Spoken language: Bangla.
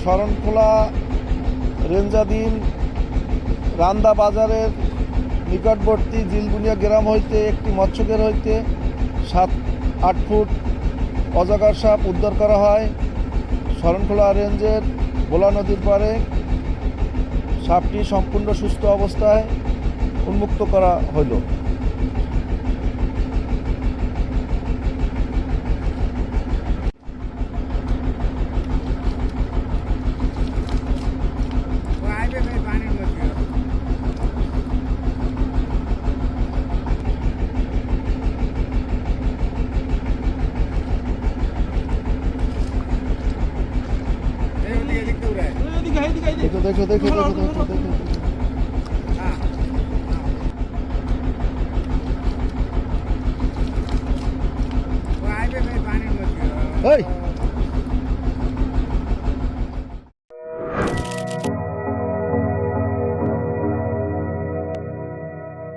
শরণখোলা রেঞ্জাধীন রান্দা বাজারের নিকটবর্তী জিলবুনিয়া গ্রাম হইতে একটি মৎস্যকের হইতে 7-8 ফুট অজগর সাপ উদ্ধার করা হয়। শরণখোলা রেঞ্জের ভোলা নদীর পাড়ে সাপটি সম্পূর্ণ সুস্থ অবস্থায় উন্মুক্ত করা হইল। देखो देखो देखो देखो देखो देखो ओए